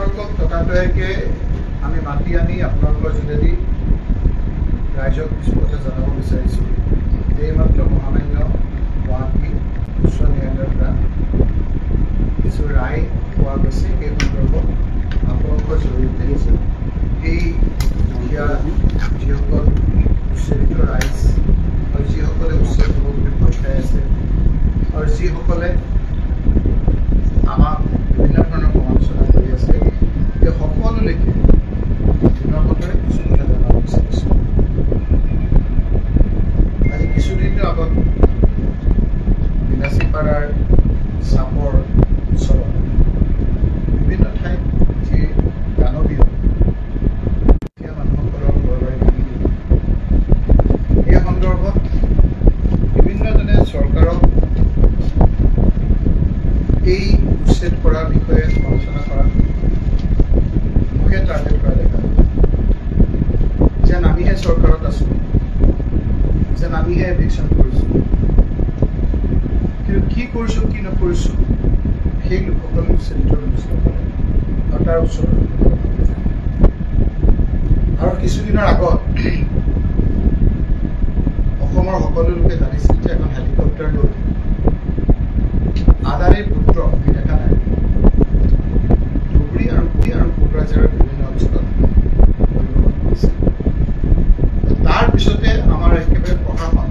আপোনালোকক ততাতৈয়াকে আমি মাতি আনি আপোনালোকৰ যোগেদি ৰাইজক কিছু কথা জনাব বিচাৰিছোঁ। এইমাত্ৰ মহামান্য গুৱাহাটী উচ্চ ন্যায়ালয়ৰ পৰা কিছু ৰায় পোৱা গৈছে। এই সন্দৰ্ভত আপোনালোকৰ জৰিয়তে এই দুখীয়া যিসকল উচ্ছেদিত ৰাইজ আৰু যিসকলে উচ্ছেদ হ'ব বুলি ভয় খাই আছে আৰু যিসকলে আমাক বিভিন্ন ধৰণৰ সমালোচনা কৰি আছে, এই সকলোলৈকে বিনম্ৰতাৰে কিছু কথা জনাব বিচাৰিছোঁ। আজি কিছুদিনৰ আগত বিলাচীপাৰাৰ চাপৰ ওচৰত বিভিন্ন ঠাইত যি দানৱীয় দুখীয়া মানুহসকলৰ ঘৰলৈ ভাঙি দিলে, এই সন্দৰ্ভত বিভিন্নজনে চৰকাৰক এই উচ্ছেদ কৰাৰ বিষয়ে আলোচনা কৰা মুখে টাৰ্গেট কৰা দেখা যায়। যেন আমিহে চৰকাৰত আছোঁ, যেন আমিহে এভিকশ্যন কৰিছোঁ, কিন্তু কি কৰিছোঁ কি নকৰিছোঁ সেই লোকসকলে উচ্ছেদিত কৰিছোঁ আৰু তাৰ ওচৰত আৰু কিছুদিনৰ আগত অসমৰ সকলো লোকে জানিছিল যে এখন হেলিকপ্টাৰ লৈ আদানীৰ পুত্ৰ আমি দেখা নাই ধুবুৰী আৰু কোকৰাঝাৰৰ বিভিন্ন অঞ্চলত পৰিভ্ৰমণ কৰিছে। তাৰ পিছতে আমাৰ একেবাৰে প্ৰশাসন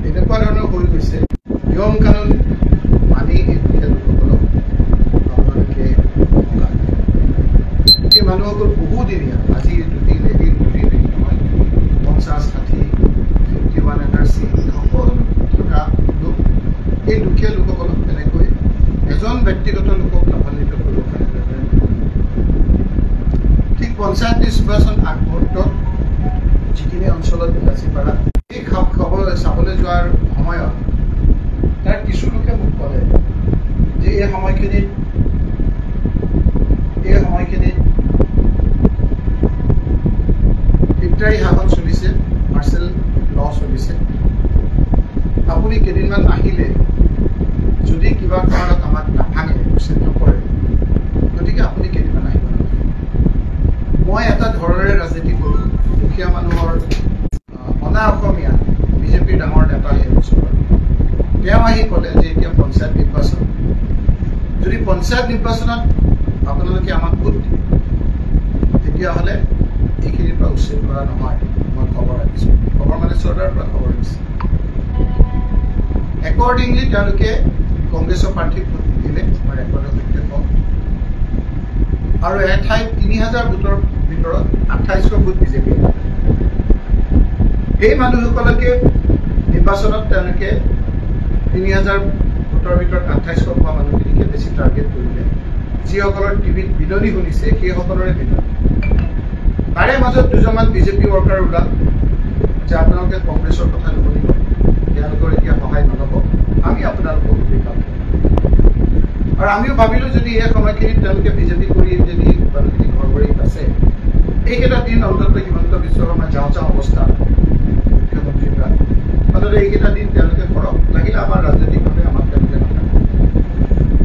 এনেকুৱা ধৰণৰ হৈ গৈছে, নিয়ম কানুন মানি এই দুখীয়া লোকসকলক আপোনালোকে সকাহ এই মানুহসকল বহুদিনীয়া, আজি দুদিন এদিন নহয়, 50-60 51 NRC সকলো থকা লোক এই দুখীয়া লোকসকলক তেনেকৈ এজন ব্যক্তিগত লোকক লাভান্বিত কৰিব পাৰে। ঠিক পঞ্চায়ত নিৰ্বাচন আগমুহূৰ্তত যিখিনি অঞ্চলত বিলাচীপাৰা এই খবৰ চাবলৈ যোৱাৰ সময়ত তাৰ কিছু লোকে মোক ক'লে যে এই সময়খিনিত ইফতাৰী শাসন চলিছে, মাৰ্চেল ল চলিছে, আপুনি কেইদিনমান নাহিলে যদি কিবা কাৰণত আমাক নাভাঙে, উচ্ছেদ নকৰে, গতিকে আপুনি কেইদিনমান আহিব নালাগে। মই এটা ধৰণেৰে ৰাজনীতি কৰোঁ, দুখীয়া মানুহৰ অনা অসমীয়া বিজেপিৰ ডাঙৰ নেতা সেই অঞ্চলত তেওঁ আহি ক'লে যে এতিয়া পঞ্চায়ত নিৰ্বাচন, যদি পঞ্চায়ত নিৰ্বাচনত আপোনালোকে আমাক ভোট দিয়ে তেতিয়াহ'লে এইখিনিৰ পৰা উচ্ছেদ কৰা নহয়। মই খবৰ ৰাখিছোঁ, খবৰ মানে চৰকাৰৰ পৰা খবৰ দিছোঁ। একৰ্ডিংলি তেওঁলোকে কংগ্ৰেছৰ প্ৰাৰ্থীক ভোট দিলে, মই ৰেকৰ্ডৰ সৈতে কওঁ, আৰু এঠাইত 3000 ভোটৰ ভিতৰত 2800 ভোট বিজেপি। এই মানুহসকলকে নিৰ্বাচনত তেওঁলোকে 3000 ভোটৰ ভিতৰত 2800 পোৱা মানুহখিনিকে বেছি টাৰ্গেট কৰিলে। যিসকলৰ টিভিত বিননি শুনিছে সেইসকলৰে বিননি। তাৰে মাজত দুজনমান বিজেপি ৱৰ্কাৰ ওলাল যে আপোনালোকে কংগ্ৰেছৰ কথা নুশুনিব, তেওঁলোকৰ এতিয়া সহায় নল'ব, আমি আপোনালোকক কাম কৰিম। আৰু আমিও ভাবিলোঁ যদি এই সময়খিনিত তেওঁলোকে বিজেপি কৰি যদি মানুহখিনি ঘৰ ঘৰিত আছে, এইকেইটা দিন অন্তত হিমন্ত বিশ্ব শৰ্মা যাওঁ অৱস্থা মুখ্যমন্ত্ৰীৰ পৰা অন্তত এইকেইটা দিন তেওঁলোকে কৰক, লাগিলে আমাৰ ৰাজনৈতিকভাৱে আমাক তেওঁলোকে নাথাকে।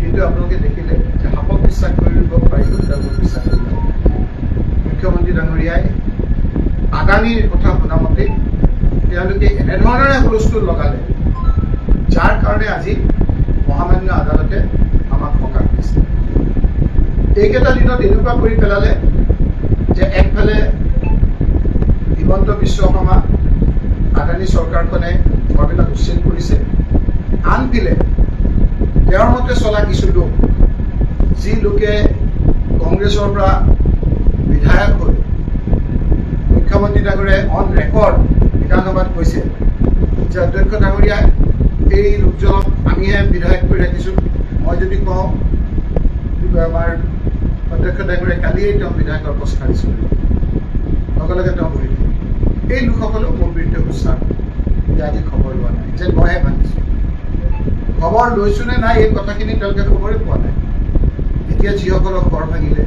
কিন্তু আপোনালোকে দেখিলে যে সাপক বিশ্বাস কৰিব পাৰিলেও তেওঁলোকক বিশ্বাস কৰিব। মুখ্যমন্ত্ৰী ডাঙৰীয়াই আদানীৰ কথা শুনা মতে তেওঁলোকে এনেধৰণেৰে হুলস্থুল লগালে, যাৰ কাৰণে আজি মহামান্য আদালতে আমাক সকাহ দিছে। এইকেইটা দিনত এনেকুৱা কৰি পেলালে যে একফালে হিমন্ত বিশ্ব শৰ্মা আদানী চৰকাৰখনে ঘৰবিলাক উচ্ছেদ কৰিছে, আনফালে তেওঁৰ মতে চলা কিছু লোক, যি লোকে কংগ্ৰেছৰ পৰা বিধায়ক হৈ মুখ্যমন্ত্ৰী ডাঙৰীয়াই অন ৰেকৰ্ড বিধানসভাত কৈছে যে অধ্যক্ষ ডাঙৰীয়াই এই লোকজনক আমিহে বিধায়ক কৰি ৰাখিছোঁ, মই যদি কওঁ আমাৰ অধ্যক্ষ ডাঙৰীয়াই কালিয়েই তেওঁ বিধায়কৰ পষ্ট খাৰিছিল, লগে লগে তেওঁ বহি থাকিল। এই লোকসকলেও মোৰ বিৰুদ্ধে উচ্চাৰ যে আজি খবৰ লোৱা নাই, যে মইহে ভাঙিছোঁ। খবৰ লৈছোঁ নে নাই এই কথাখিনি তেওঁলোকে খবৰেই পোৱা নাই। এতিয়া যিসকলক ঘৰ ভাঙিলে,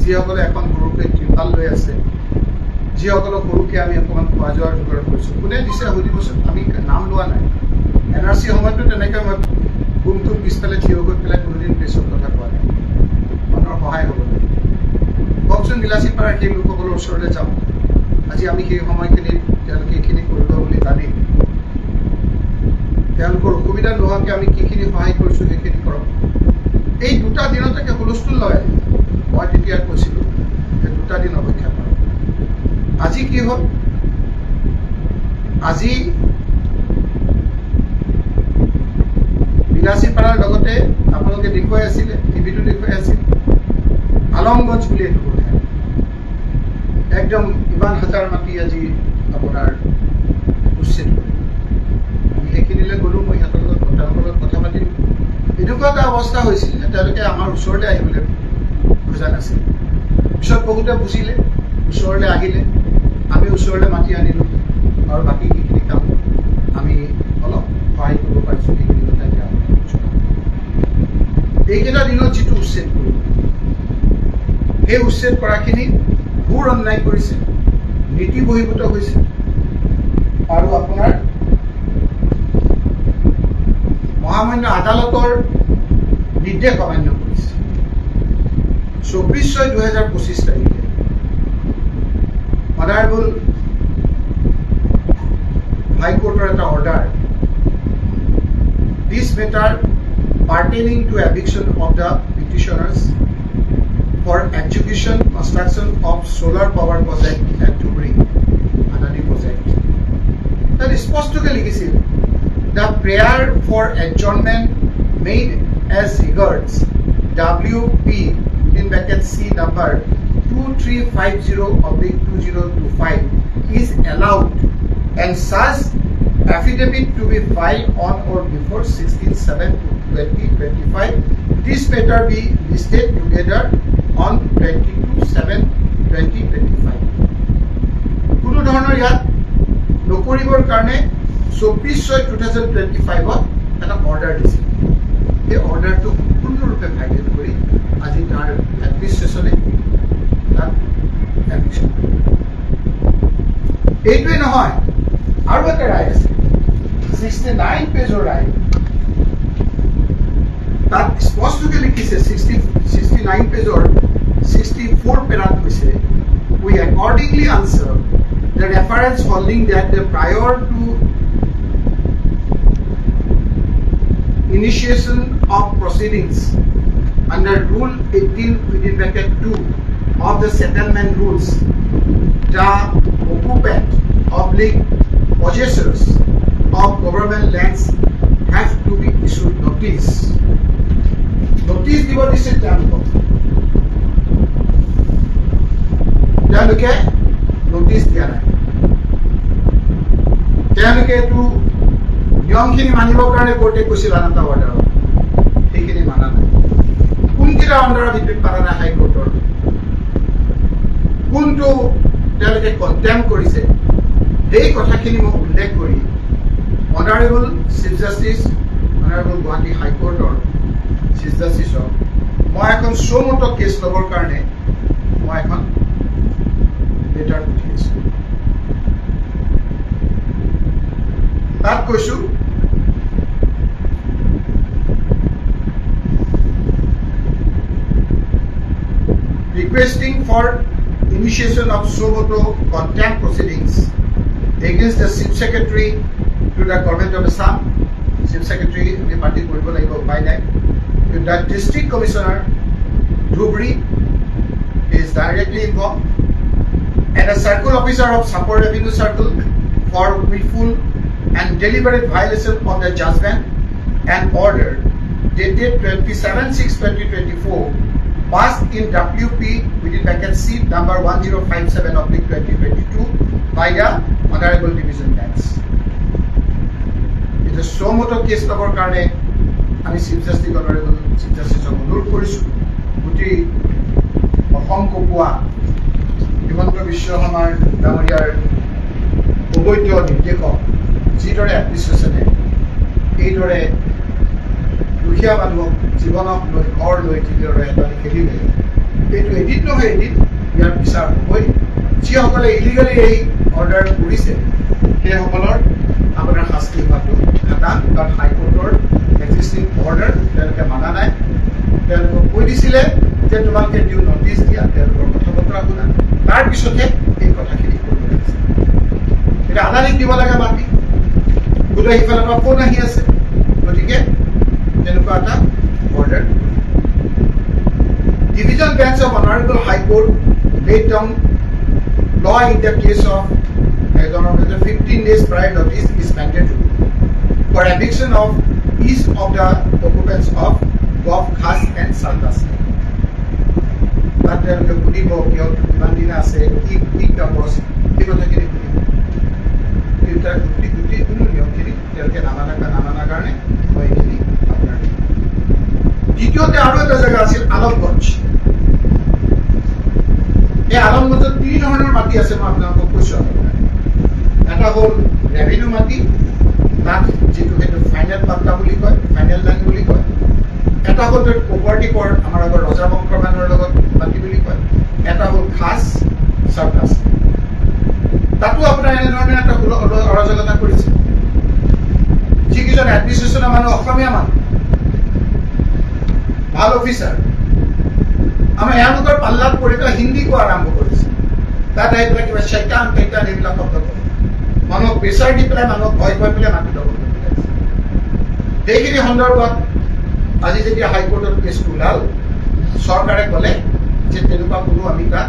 যিসকলে এখন সৰুকে ত্ৰিপাল লৈ আছে, যিসকলক সৰুকে আমি অকণমান খোৱা যোৱাৰ যোগাৰ কৰিছোঁ, কোনে দিছে সুধিবচোন, আমি নাম লোৱা নাই। NRC সময়তো তেনেকৈ মই ৰুমটোৰ পিছফালে থিয় হৈ পেলাই কোনোদিন প্ৰেছৰ কথা কোৱা নাই। ওচৰলৈ যাওঁ আজি আমি সেই সময়খিনিত তেওঁলোকে এইখিনি কৰিব বুলি জানি তেওঁলোকৰ অসুবিধা নোহোৱাকৈ আমি কিখিনি সহায় কৰিছোঁ সেইখিনি কৰক এই 2টা দিনলৈকে হুলস্থুল লগাই মই তেতিয়া কৈছিলোঁ যে 2টা দিন অপেক্ষা কৰক আজি কি হ'ল আজি বিলাসীপাৰাৰ লগতে আপোনালোকে দেখুৱাই আছিলে টিভিটো দেখুৱাই আছিল আলমগঞ্জ বুলি এইটো কথা একদম ইমান হাজাৰ মাটি আজি আপোনাৰ উচ্ছেদ কৰি আমি সেইখিনিলৈ গ'লোঁ মই সিহঁতৰ লগত কথা পাতিলোঁ এনেকুৱা এটা অৱস্থা হৈছিল যে তেওঁলোকে আমাৰ ওচৰলৈ আহিবলৈ খোজা নাছিল পিছত বহুতে বুজিলে ওচৰলৈ আহিলে আমি ওচৰলৈ মাতি আনিলোঁ আৰু বাকী যিখিনি কাম আমি অলপ সহায় কৰিব পাৰিছোঁ সেইখিনি কথা এতিয়া এইকেইটা দিনত যিটো উচ্ছেদ কৰিব সেই উচ্ছেদ কৰাখিনি ঘোৰ অন্যায় কৰিছে নীতি বহিৰ্ভূত হৈছে আৰু আপোনাৰ মহামান্য আদালতৰ নিৰ্দেশ অমান্য কৰিছে 24/6/2025 তাৰিখে অনাৰেবল হাইকোৰ্টৰ এটা order this matter pertaining to eviction of the petitioners for execution construction of solar power project at Dhubri Adani project. That is স্পষ্টকৈ লিখিছিল the prayer for adjournment made as regards WP within bracket C number 2350/2025 is allowed and such affidavit to be filed on or before 16/7/2025. This matter be listed together on 22/7/2025. কোনো ধৰণৰ ইয়াত নকৰিবৰ কাৰণে 24/6/2025 এটা order দিছিল এই অৰ্ডাৰটো সম্পূৰ্ণৰূপে ভাইলেট কৰি আজি তাৰ এডমিনিষ্ট্ৰেশ্যনে তাত এডমিশ্যন এইটোৱে নহয় আৰু এটা ৰায় আছে 69 পেজৰ ৰায় তাত স্পষ্টকৈ লিখিছে 69 পেজৰ 64 পেৰাত কৈছে we accordingly answer the reference holding that the prior to initiation of proceedings under rule 18 within bracket 2 of the settlement rules the occupant possessors of government lands have to be issued notice দিব দিছে তেওঁলোকে notice দিয়া নাই তেওঁলোকে এইটো নিয়মখিনি মানিবৰ কাৰণে কোৰ্টে কৈছিল আনন্দ অৰ্ডাৰত সেইখিনি মানা নাই কোনকেইটা অৰ্ডাৰৰ ভিত্তিত মানা নাই হাইকোৰ্টৰ কোনটো তেওঁলোকে কণ্ডেম কৰিছে এই কথাখিনি মই উল্লেখ কৰি honourable chief justice honourable Guwahati হাইকোৰ্টৰ চিফ জাষ্টিছক মই এখন চমুটো কেছ ল'বৰ কাৰণে মই এখন লেটাৰ পঠিয়াইছোঁ তাত কৈছোঁ requesting for initiation of suo contempt proceedings against the Chief Secretary to the Government of Assam. Chief Secretary the party কৰিব লাগিব by that to the District Commissioner Dhubri is directly involved and a Circle Officer of Sapor Revenue Circle for willful and deliberate violation of the judgment and order dated 27/6/2024 passed in WP within bracket C number 1057/2022 by the Honorable Division Bench. It is so much case number karne ami Chief Justice Honorable Chief Justice অনুৰোধ কৰিছো গুটি অসম কপোৱা হিমন্ত বিশ্ব শৰ্মাৰ ডাঙৰীয়াৰ অবৈধ নিৰ্দেশক যিদৰে এডমিনিষ্ট্ৰেশ্যনে এইদৰে দুখীয়া মানুহক জীৱনক লৈ ঘৰ লৈ যিদৰে এটা খেলিলে এইটো এদিন নহয় এদিন ইয়াৰ বিচাৰ হ'বই যিসকলে ইলিগেলি এই অৰ্ডাৰ কৰিছে সেইসকলৰ আপোনাৰ শাস্তি হোৱাটো খাটান কাৰণ হাইকোৰ্টৰ এক্সিষ্টিং অৰ্ডাৰ তেওঁলোকে মানা নাই তেওঁলোকক কৈ দিছিলে যে তোমালোকে ডিউ নটিছ দিয়া তেওঁলোকৰ কথা বতৰা শুনা তাৰ পিছতহে এই কথাখিনি কৰিব লাগিছে এতিয়া আদানীক দিব লাগে মাটি বোধ হয় সিফালৰ পৰা ফোন আহি আছে গতিকে তেনেকুৱা এটা order Division Bench of Honorable High Court laid down law in the case of 15 days prior notice is mandatory for eviction of each of the occupants of Golf Khas and Saldas. But there will be no Mandina say, eat the boss, people are getting দ্বিতীয়তে আৰু এটা জায়গা আছিল আলমগঞ্জ এই আলমগঞ্জত তিনি ধৰণৰ মাটি আছে মই আপোনালোকক কৈছো এটা হ'ল ৰেভিনিউ মাটি তাত যিটো সেইটো ফাইনেল পাট্টা বুলি কয় ফাইনেল ল্যান্ড বুলি কয় এটা হ'ল প্ৰপাৰ্টি কৰ আমাৰ আগৰ ৰজা বংশৰ মানুহৰ লগত মাটি বুলি কয় এটা হ'ল খাস সাৰ্কাস তাতো আপোনাৰ এনেধৰণে এটা অৰাজকতা কৰিছে যিকেইজন এডমিনিষ্ট্ৰেশ্যনৰ মানুহ অসমীয়া মানুহ ভাল অফিচাৰ আমাৰ এওঁলোকৰ পাল্লাত পৰি পেলাই হিন্দী কোৱা আৰম্ভ কৰিছে তাত আহি পেলাই কিবা শৈতান টৈতান এইবিলাক শব্দ কৰে মানুহক প্ৰেছাৰ দি পেলাই মানুহক ভয় খুৱাই পেলাই মাটি ল'ব সেইখিনি সন্দৰ্ভত আজি যেতিয়া হাইকোৰ্টত কেছটো ওলাল চৰকাৰে ক'লে যে তেনেকুৱা কোনো আমি তাত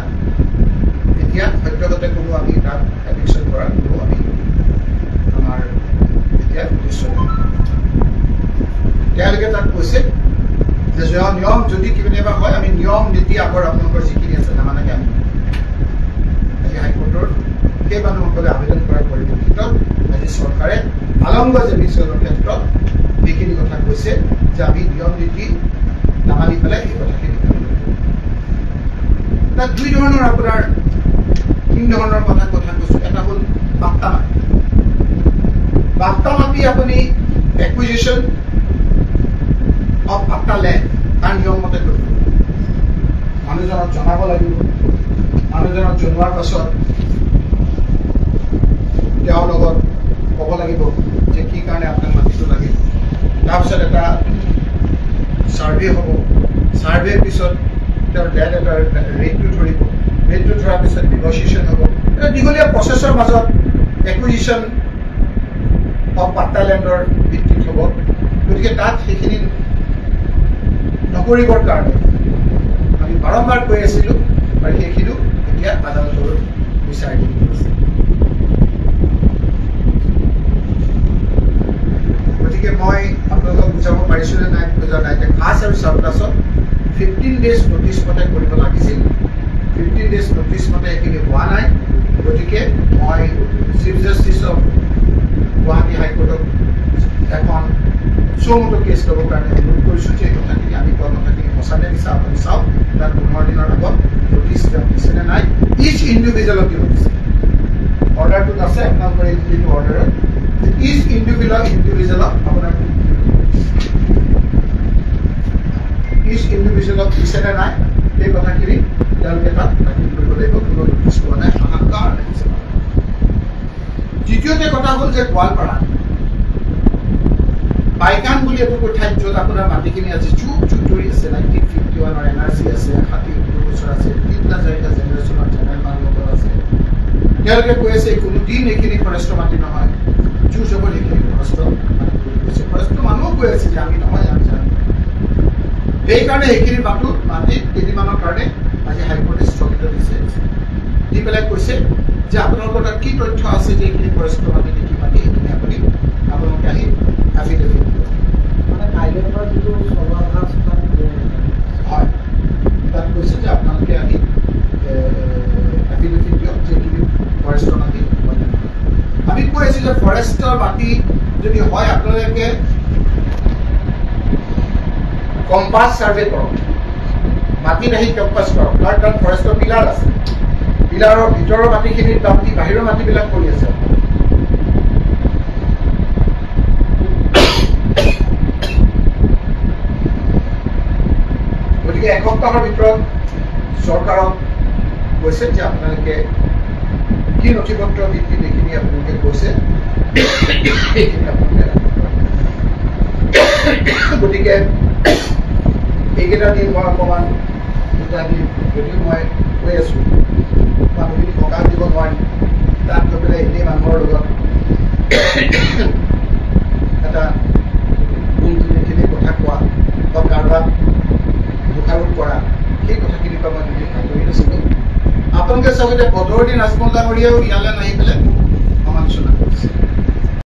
এতিয়া সত্যগতে কোনো আমি তাত এভিকশ্যন কৰাৰ কোনো আমি আমাৰ এতিয়া উদ্দেশ্য নাই তেওঁলোকে তাত কৈছে যে নিয়ম যদি কেতিয়াবা হয় আমি নিয়ম নীতি আগৰ আপোনালোকৰ যিখিনি আছে নামানাকে আমি আজি হাইকোৰ্টৰ সেই মানুহসকলে আবেদন কৰাৰ পৰিপ্ৰেক্ষিতত আজি চৰকাৰে আলমগঞ্জ এভিকশ্যনৰ ক্ষেত্ৰত এইখিনি কথা কৈছে যে আমি নিয়ম নীতি নামানি পেলাই এই কথাখিনি তাত দুই ধৰণৰ আপোনাৰ তিন ধৰণৰ কথা কৈছো এটা হ'ল বাপ্তা মাটি আপুনি একুইজিশ্যন অফ বাপ্তা লেণ্ড তাৰ নিয়ম মতে কৰিব মানুহজনক জনাব লাগিব মানুহজনক জনোৱাৰ পাছত তেওঁৰ লগত ক'ব লাগিব যে কি কাৰণে আপোনাক মাটিটো লাগে তাৰপিছত এটা ছাৰ্ভে হ'ব ছাৰ্ভেৰ পিছত তেওঁৰ লেণ্ড এটা ৰেটটো ধৰিব ৰেটটো ধৰাৰ পিছত নেগচিয়েশ্যন হ'ব এটা দীঘলীয়া প্ৰচেছৰ মাজত একুইজিশ্যন অফ বাপ্তা লেণ্ডৰ ভিত্তিত হ'ব গতিকে তাত সেইখিনি নকৰিবৰ কাৰণে আমি বাৰম্বাৰ কৈ আছিলোঁ আৰু সেইখিনিও এতিয়া আদালতৰ বিচাৰ দি আছে গতিকে মই আপোনালোকক বুজাব পাৰিছোঁ নে নাই বুজা নাই যে খাস আৰু চাৰ্কাছত 15 ডেজ নটিছ মতে কৰিব লাগিছিল 15 ডেজ নটিছ মতে এইখিনি হোৱা নাই গতিকে মই চিফ জাষ্টিছ অফ গুৱাহাটী হাইকোৰ্টক এখন চৌমতো কেছ ল'বৰ কাৰণে অনুৰোধ কৰিছোঁ যে এই কথাখিনি আমি কোৱা কথাখিনি সঁচানে মিছা আপুনি চাওক তাত 15 দিনৰ আগত নটিছ দিছেনে নাই ইচ ইণ্ডিভিজুৱেলক দিব দিছে অৰ্ডাৰটোত আছে আপোনালোকৰ এইটো অৰ্ডাৰত ইচ ইণ্ডিভিজুৱেলক আপোনাৰ ইচ ইণ্ডিভিজুৱেলক দিছেনে নাই এই কথাখিনি তেওঁলোকে তাত দাখিল কৰিব লাগিব কোনো নটিছ পোৱা নাই আশংকা ৰাখিছে দ্বিতীয়তে কথা হ'ল যে গোৱালপাৰা পাইকান বুলি এটুকুৰ ঠাইত য'ত আপোনাৰ মাটিখিনি আজি চুপ ধৰি আছে 1951ৰ এনআৰচি আছে 70 বছৰ আছে 3টা জেনেৰেশ্যনৰ জেনেৰেল মানুহসকল আছে তেওঁলোকে কৈ আছে কোনোদিন এইখিনি ফৰেষ্টৰ মাটি নহয় জোৰ জবৰ এইখিনি ফৰেষ্টৰ মাটি বুলি কৈছে ফৰেষ্টৰ মানুহো কৈ আছে যে আমি নহয় আমি জানো সেইকাৰণে এইখিনি মাটিত কেইদিনমানৰ কাৰণে আজি হাইকোৰ্টে স্থগিত দিছে দি পেলাই কৈছে যে আপোনালোকৰ তাত কি তথ্য আছে যে এইখিনি ফৰেষ্টৰ মাটি দেখি মাটি এইখিনি আপুনি আপোনালোকে আহি এফিডেভিট মানে কাইলৈৰ পৰা যিটো হয় তাত কৈছে যে আপোনালোকে আহি এফিডেভিট দিয়ক যে এইখিনি ফৰেষ্টৰ মাটি আমি কৈ আছোঁ যে ফৰেষ্টৰ মাটি যদি হয় আপোনালোকে কম্পাছ ছাৰ্ভে কৰক মাটিত আহি কম্পাছ কৰক কাৰণ তাত ফৰেষ্টৰ পিলাৰ আছে পিলাৰৰ ভিতৰৰ মাটিখিনিৰ দাম দি বাহিৰৰ মাটিবিলাক কৰি আছে গতিকে এসপ্তাহৰ ভিতৰত চৰকাৰক কৈছে যে আপোনালোকে কি নথিপত্ৰ ভিত্তিত এইখিনি আপোনালোকে কৈছে এইখিনি আপোনালোকে গতিকে এইকেইটা দিন মই অকণমান দুটা দিন যদিও মই কৈ আছোঁ মানুহখিনি সকাহ দিব নোৱাৰি তাত গৈ পেলাই এনেই মানুহৰ লগত এটা গুণখিনি কথা কোৱা বা কাৰোবাক দোষাৰোপ কৰা সেই কথাখিনিৰ পৰা মই দুদিন আঁতৰি আছিলোঁ। আপোনালোকে চাওক এতিয়া বদৰুদ্দিন আজমল ডাঙৰীয়াও ইয়ালৈ নাহি পেলাই মোক সমালোচনা